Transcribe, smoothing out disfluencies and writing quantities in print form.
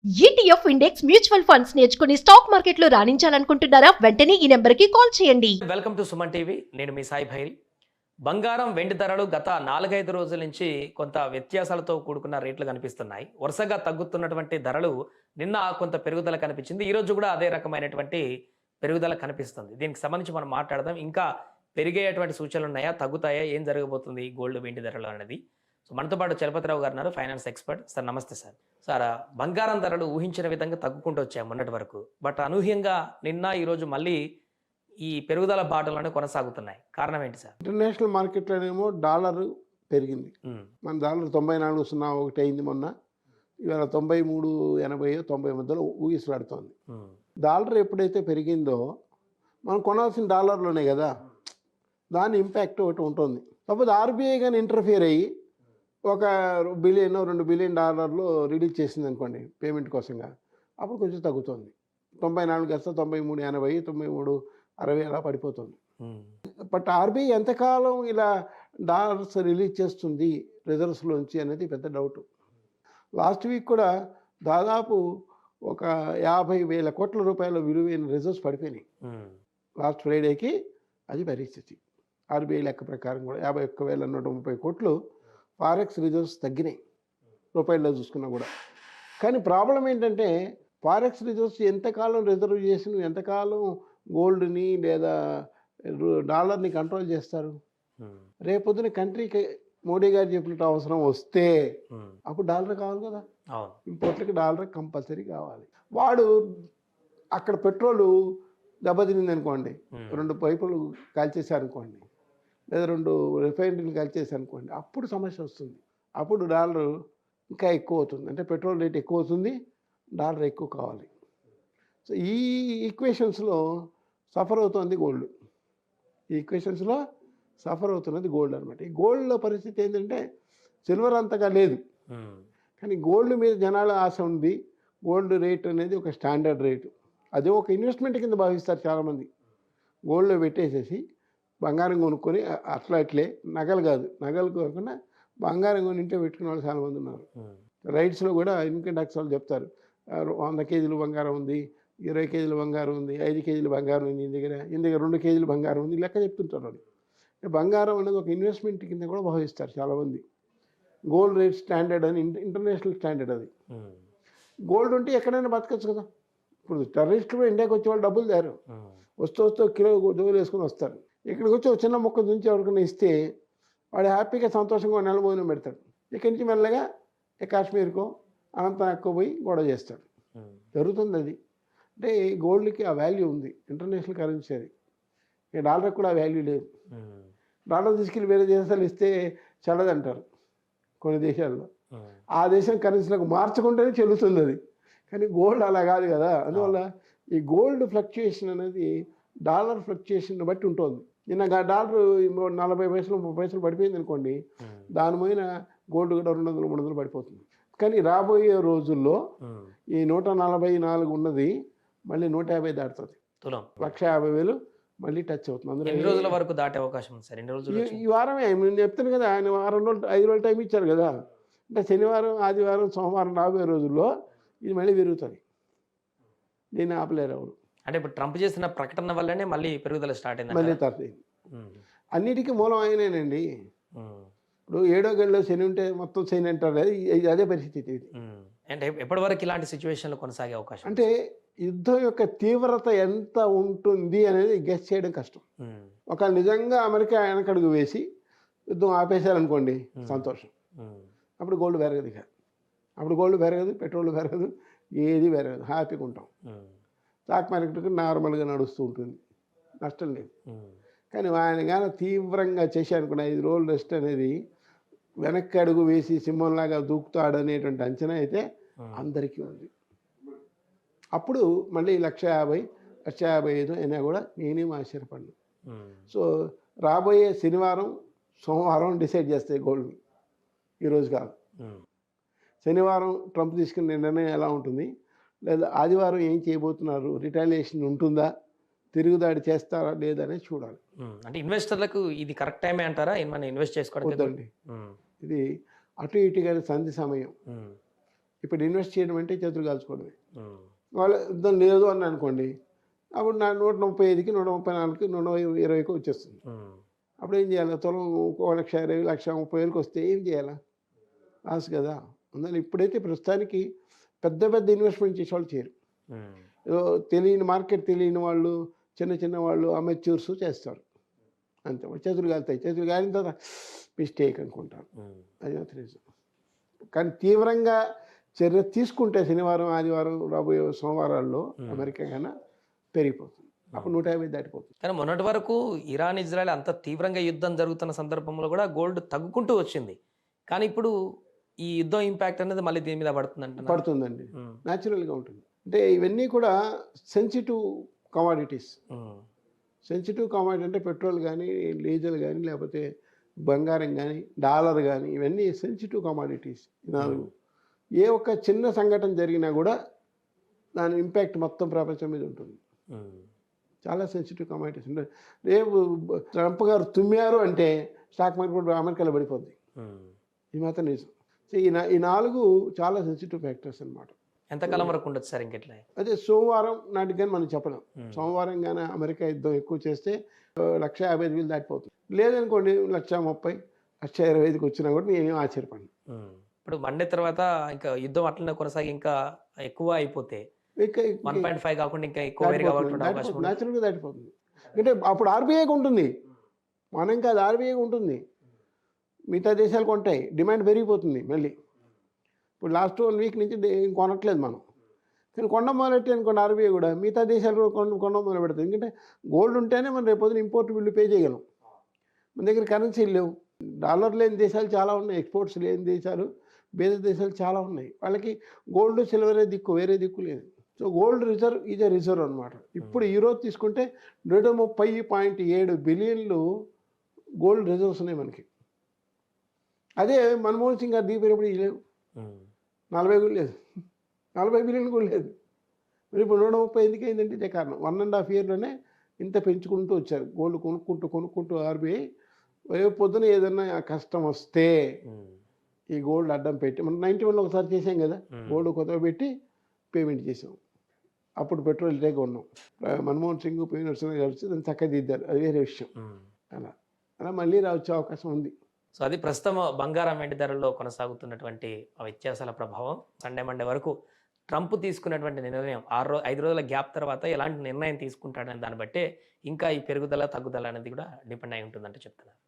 ETF index mutual funds నేర్చుకుని stock మార్కెట్లో రాణించాలనుకుంటున్నారా? వెంటనే ఈ నెంబర్కి కాల్ చేయండి. Welcome to Suman TV. నేను మీ సాయి భైరి. బంగారం వెండి ధరలు గత 4-5 రోజుల నుంచి కొంత వ్యత్యాసాలతో కూడుకున్న రేట్లు కనిపిస్తున్నాయి. వరుసగా తగ్గుతున్నటువంటి ధరలు నిన్న కొంత పెరుగుదల కనిపించింది. ఈ రోజు కూడా అదే రకమైనటువంటి పెరుగుదల కనిపిస్తుంది. దీనికి సంబంధించి మనం మాట్లాడదాం. ఇంకా పెరిగేటువంటి సూచనలు ఉన్నాయా, తగ్గుతాయా, ఏం జరగబోతుంది గోల్డ్ వెండి ధరలు అనేది. సో మనతో పాటు చలపతిరావు గారు ఉన్నారు, ఫైనాన్స్ ఎక్స్పర్ట్. సార్ నమస్తే సార్. సార్, బంగారం ధరలు ఊహించిన విధంగా తగ్గుకుంటూ వచ్చాయి మొన్నటి వరకు. బట్ అనూహ్యంగా నిన్న ఈరోజు మళ్ళీ ఈ పెరుగుదల బాటలోనే కొనసాగుతున్నాయి. కారణం ఏంటి సార్? ఇంటర్నేషనల్ మార్కెట్లోనేమో డాలర్ పెరిగింది. మన డాలర్ 94.01 అయింది మొన్న. ఇవాళ 93.80 90 మధ్యలో ఊగిసలాడుతోంది. డాలర్ ఎప్పుడైతే పెరిగిందో మనం కొనాల్సిన డాలర్లోనే కదా, దాని ఇంపాక్ట్ ఒకటి ఉంటుంది. కాకపోతే ఆర్బీఐ కానీ ఇంటర్ఫియర్ అయ్యి ఒక $1 బిలియన్ $2 బిలియన్ రిలీజ్ చేసింది అనుకోండి పేమెంట్ కోసంగా, అప్పుడు కొంచెం తగ్గుతుంది. 94 కాస్త 93.80 93.60 అలా పడిపోతుంది. బట్ ఆర్బీఐ ఎంతకాలం ఇలా డాలర్స్ రిలీజ్ చేస్తుంది రిజర్వ్స్లోంచి అనేది పెద్ద డౌట్. లాస్ట్ వీక్ కూడా దాదాపు ఒక 50,000 కోట్ల రూపాయల విలువైన రిజర్వ్స్ పడిపోయినాయి. లాస్ట్ ఫ్రైడేకి అది పరిస్థితి. ఆర్బీఐ లెక్క ప్రకారం కూడా 51,130 కోట్లు ఫారెక్స్ రిజర్వ్స్ తగ్గినాయి రూపాయల్లో చూసుకున్నా కూడా. కానీ ప్రాబ్లం ఏంటంటే ఫారెక్స్ రిజర్వ్స్ ఎంతకాలం రిజర్వ్ చేసి ఎంతకాలం గోల్డ్ని లేదా డాలర్ని కంట్రోల్ చేస్తారు? రేపొద్దున కంట్రీకి మోడీ గారు చెప్పినట్టు అవసరం వస్తే అప్పుడు డాలర్ కావాలి కదా, ఇంపోర్ట్లకి డాలర్ కంపల్సరీ కావాలి. వాడు అక్కడ పెట్రోలు దెబ్బతినింది అనుకోండి, 2 పైపులు కాల్చేశారనుకోండి, లేదా 2 రిఫైనరీలు కాల్చేశారనుకోండి, అప్పుడు సమస్య వస్తుంది. అప్పుడు డాలర్ ఇంకా ఎక్కువ అవుతుంది. అంటే పెట్రోల్ రేట్ ఎక్కువ అవుతుంది, డాలర్ ఎక్కువ కావాలి. సో ఈ ఈక్వేషన్స్లో సఫర్ అవుతుంది గోల్డ్. ఈ ఈక్వేషన్స్లో సఫర్ అవుతున్నది గోల్డ్ అనమాట. ఈ గోల్డ్లో పరిస్థితి ఏంటంటే సిల్వర్ అంతగా లేదు, కానీ గోల్డ్ మీద జనాల ఆశ ఉంది. గోల్డ్ రేట్ అనేది ఒక స్టాండర్డ్ రేటు, అదే ఒక ఇన్వెస్ట్మెంట్ కింద భావిస్తారు చాలామంది. గోల్డ్లో పెట్టేసేసి బంగారం కొనుక్కొని అట్లే నగలు కాదు, నగలు కాకుండా బంగారం కొని ఇంట్లో పెట్టుకునే వాళ్ళు చాలామంది ఉన్నారు. రైట్స్లో కూడా ఇన్కమ్ ట్యాక్స్ వాళ్ళు చెప్తారు 100 కేజీలు బంగారం ఉంది, 20 కేజీలు బంగారం ఉంది, 5 కేజీలు బంగారం ఉంది, ఈయన దగ్గర 2 కేజీలు బంగారం ఉంది, లెక్క చెప్తుంటారు వాళ్ళు. బంగారం అనేది ఒక ఇన్వెస్ట్మెంట్ కింద కూడా భావిస్తారు చాలామంది. గోల్డ్ రేట్ స్టాండర్డ్ అని ఇంటర్నేషనల్ స్టాండర్డ్ అది. గోల్డ్ ఉంటే ఎక్కడైనా బతకచ్చు కదా. ఇప్పుడు టెర్రరిస్టులు కూడా ఇండియాకి వచ్చే వాళ్ళు డబ్బులు తేరు, వస్తూ కిలో జోలు వేసుకొని వస్తారు. ఇక్కడికి వచ్చి ఒక చిన్న మొక్క నుంచి ఎవరికైనా ఇస్తే వాడు హ్యాపీగా సంతోషంగా నెల భోజనం పెడతాడు. ఇక్కడి నుంచి మెల్లగా కాశ్మీర్కో అనంతనాగ్కో పోయి గొడవ చేస్తాడు. జరుగుతుంది అది. అంటే గోల్డ్కి ఆ వాల్యూ ఉంది, ఇంటర్నేషనల్ కరెన్సీ అది. ఇక డాలర్కి కూడా ఆ వాల్యూ లేదు. డాలర్ తీసుకెళ్ళి వేరే దేశాలు ఇస్తే చెల్లదంటారు కొన్ని దేశాల్లో. ఆ దేశం కరెన్సీలకు మార్చకుంటేనే చెల్లుతుంది అది. కానీ గోల్డ్ అలా కాదు కదా. అందువల్ల ఈ గోల్డ్ ఫ్లక్చుయేషన్ అనేది డాలర్ ఫ్లక్చుయేషన్ బట్టి ఉంటుంది. నిన్న డాలర్ 40 పైసలు 30 పైసలు పడిపోయింది అనుకోండి, దాని మీద గోల్డ్ కూడా 200-300 పడిపోతుంది. కానీ రాబోయే రోజుల్లో ఈ 144 ఉన్నది మళ్ళీ 150 దాటుతుంది. 150,000 మళ్ళీ టచ్ అవుతుంది. అందులో ఎన్ని రోజుల వరకు దాటే అవకాశం ఉంది సార్? ఎన్ని రోజులు? ఈ వారమే నేను చెప్తాను కదా, ఆయన 5 రోజులు టైం ఇచ్చారు కదా. అంటే శనివారం, ఆదివారం, సోమవారం రాబోయే రోజుల్లో ఇది మళ్ళీ పెరుగుతుంది. దీన్ని ఆపలేరు ఎవరు. అంటే ఇప్పుడు ట్రంప్ చేసిన ప్రకటన వల్లనే మళ్ళీ పెరుగుదల స్టార్ట్ అయింది. మళ్ళీ తరలి అన్నిటికీ మూలం ఆయనేనండి. ఇప్పుడు 7వ గడిలో శని ఉంటే మొత్తం శని అంటారు, అదే పరిస్థితి ఇది. అంటే ఎప్పటి వరకు ఇలాంటి సిచ్యువేషన్లు కొనసాగే అవకాశం? అంటే యుద్ధం యొక్క తీవ్రత ఎంత ఉంటుంది అనేది గెస్ చేయడం కష్టం. ఒక నిజంగా అమెరికా వెనకడుగు వేసి యుద్ధం ఆపేశారనుకోండి, సంతోషం. అప్పుడు గోల్డ్ పెరగదు. ఇక అప్పుడు గోల్డ్ పెరగదు, పెట్రోల్ పెరగదు, ఏది పెరగదు, హ్యాపీగా ఉంటాం. స్టాక్ మార్కెట్కి నార్మల్గా నడుస్తూ ఉంటుంది, నష్టం లేదు. కానీ ఆయన కానీ తీవ్రంగా చేశారనుకున్న 5 రోజులు రెస్ట్ అనేది వెనక్కి అడుగు వేసి సింహంలాగా దూకుతాడనేటువంటి అంచనా అయితే అందరికీ ఉంది. అప్పుడు మళ్ళీ 150,000 155 అయినా కూడా నేనేం ఆశ్చర్యపడను. సో రాబోయే శనివారం సోమవారం డిసైడ్ చేస్తాయి గోల్డ్ని, ఈరోజు కాదు. శనివారం ట్రంప్ తీసుకున్న నిర్ణయం ఎలా ఉంటుంది, లేదా ఆదివారం ఏం చేయబోతున్నారు, రిటాలియేషన్ ఉంటుందా, తిరుగుదాడి చేస్తారా లేదనే చూడాలి. అంటే ఇన్వెస్టర్లకు ఇది కరెక్ట్ టైమే అంటారా ఏమైనా ఇన్వెస్ట్ చేసుకోవడానికి? ఇది అటు ఇటుగా సంధి సమయం. ఇప్పుడు ఇన్వెస్ట్ చేయడం అంటే చేతులు కాల్చుకోవడమే. వాళ్ళు యుద్ధం లేదు అని అనుకోండి, అప్పుడు నా 135కి 134కి 120కి వచ్చేస్తుంది. అప్పుడు ఏం చేయాలి? తులం 1,20,000 1,30,000కి వస్తే ఏం చేయాలా? లాస్ కదా. అందువల్ల ఇప్పుడైతే ప్రస్తుతానికి పెద్ద పెద్ద ఇన్వెస్ట్మెంట్ చేసేవాళ్ళు చేయరు. ఏదో తెలియని మార్కెట్ తెలియని వాళ్ళు, చిన్న చిన్న వాళ్ళు అమెచ్యూర్స్ చేస్తారు అంతే. చేతులు కాలుతాయి. చేతులు కాలిన తర్వాత మిస్టేక్ అనుకుంటారు. అది మాత్రం నిజం. కానీ తీవ్రంగా చర్య తీసుకుంటే శనివారం ఆదివారం రాబోయే సోమవారాల్లో అమెరికా కన్నా పెరిగిపోతుంది. అప్పుడు 150 దాటిపోతుంది. కానీ మొన్నటి వరకు ఇరాన్ ఇజ్రాయెల్ అంత తీవ్రంగా యుద్ధం జరుగుతున్న సందర్భంలో కూడా గోల్డ్ తగ్గుకుంటూ వచ్చింది. కానీ ఇప్పుడు ఈ యుద్ధం ఇంపాక్ట్ అనేది మళ్ళీ దీని మీద పడుతుంది. పడుతుందండి, న్యాచురల్గా ఉంటుంది. అంటే ఇవన్నీ కూడా సెన్సిటివ్ కమాడిటీస్. సెన్సిటివ్ కమాడిటీ అంటే పెట్రోల్ కానీ, డీజిల్ కానీ, లేకపోతే బంగారం కానీ, డాలర్ కానీ, ఇవన్నీ సెన్సిటివ్ కమాడిటీస్. ఏ ఒక్క చిన్న సంఘటన జరిగినా కూడా దాని ఇంపాక్ట్ మొత్తం ప్రపంచం మీద ఉంటుంది. చాలా సెన్సిటివ్ కమాడిటీస్ ఉంటాయి. రేపు ట్రంప్ గారు తుమ్మారు అంటే స్టాక్ మార్కెట్ కూడా అమెరికాలో పడిపోద్ది. ఇది మాత్రం నిజం. సో ఈ 4 చాలా సెన్సిటివ్ ఫ్యాక్టర్స్ అనమాట. ఎంతకాలం వరకు ఉండొచ్చు సార్ ఇంకెట్లా? అదే సోమవారం నాటికి కానీ మనం చెప్పలేం. సోమవారం కానీ అమెరికా యుద్ధం ఎక్కువ చేస్తే 1,55,000 దాటిపోతుంది. లేదనుకోండి 1,30,000 1,25,000కి వచ్చినా కూడా నేనేం ఆశ్చర్యపడను. ఇప్పుడు మండే తర్వాత ఇంకా యుద్ధం అట్లనే కొనసాగి ఇంకా ఎక్కువ అయిపోతే 1.5 కాకుండా ఇంకా ఎక్కువ న్యాచురల్గా దాటిపోతుంది. అంటే అప్పుడు ఆర్బీఐకి ఉంటుంది, మనం కాదు, ఆర్బీఐకి ఉంటుంది. మిగతా దేశాలు కొంటాయి, డిమాండ్ పెరిగిపోతుంది మళ్ళీ. ఇప్పుడు లాస్ట్ 1 వీక్ నుంచి కొనట్లేదు మనం, కానీ కొండ మొదలెట్టి అనుకోండి ఆర్బీఐ కూడా మిగతా దేశాలు కూడా కొండ మొదలు పెడతాయి. ఎందుకంటే గోల్డ్ ఉంటేనే మనం రేపు పొద్దున ఇంపోర్ట్ బిల్లు పే చేయగలం. మన దగ్గర కరెన్సీలు లేవు. డాలర్ లేని దేశాలు చాలా ఉన్నాయి, ఎక్స్పోర్ట్స్ లేని దేశాలు, పేద దేశాలు చాలా ఉన్నాయి. వాళ్ళకి గోల్డ్ సిల్వరే దిక్కు, వేరే దిక్కు లేదు. So gold reserve is a reserve అనమాట. ఇప్పుడు ఈరోజు తీసుకుంటే 130.7 బిలియన్లు గోల్డ్ రిజర్వ్స్ ఉన్నాయి మనకి. అదే మన్మోహన్ సింగ్ గారు దిగిపోయినప్పుడు ఇవి లేవు, 40 కూడా లేదు, 40 బిలియన్ కూడా లేదు. మరి ఇప్పుడు 130 ఎందుకు అయిందంటే ఇదే కారణం. 1.5 ఇయర్లోనే ఇంత పెంచుకుంటూ వచ్చారు. గోల్డ్ కొనుక్కుంటూ ఆర్బీఐ రేపు పొద్దున ఏదన్నా కష్టం వస్తే ఈ గోల్డ్ అడ్డం పెట్టి, మనం 91లో ఒకసారి చేసాం కదా, గోల్డ్ కొత్తగా పెట్టి పేమెంట్ చేసాం. అప్పుడు పెట్రోల్ రేట్ ఉన్నాం. మన్మోహన్ సింగ్ పివి నరసింహ కలిసి దాన్ని చక్కదిద్దారు, అది వేరే విషయం. అలా మళ్ళీ రావచ్చే అవకాశం ఉంది. సో అది ప్రస్తుతం బంగారం వెండి ధరల్లో కొనసాగుతున్నటువంటి వ్యత్యాసాల ప్రభావం. సండే మండే వరకు ట్రంప్ తీసుకున్నటువంటి నిర్ణయం 5 రోజుల గ్యాప్ తర్వాత ఎలాంటి నిర్ణయం తీసుకుంటాడనే దాన్ని బట్టే ఇంకా ఈ పెరుగుదల తగ్గుదల అనేది కూడా డిపెండ్ అయి ఉంటుందంటే చెప్తున్నారు.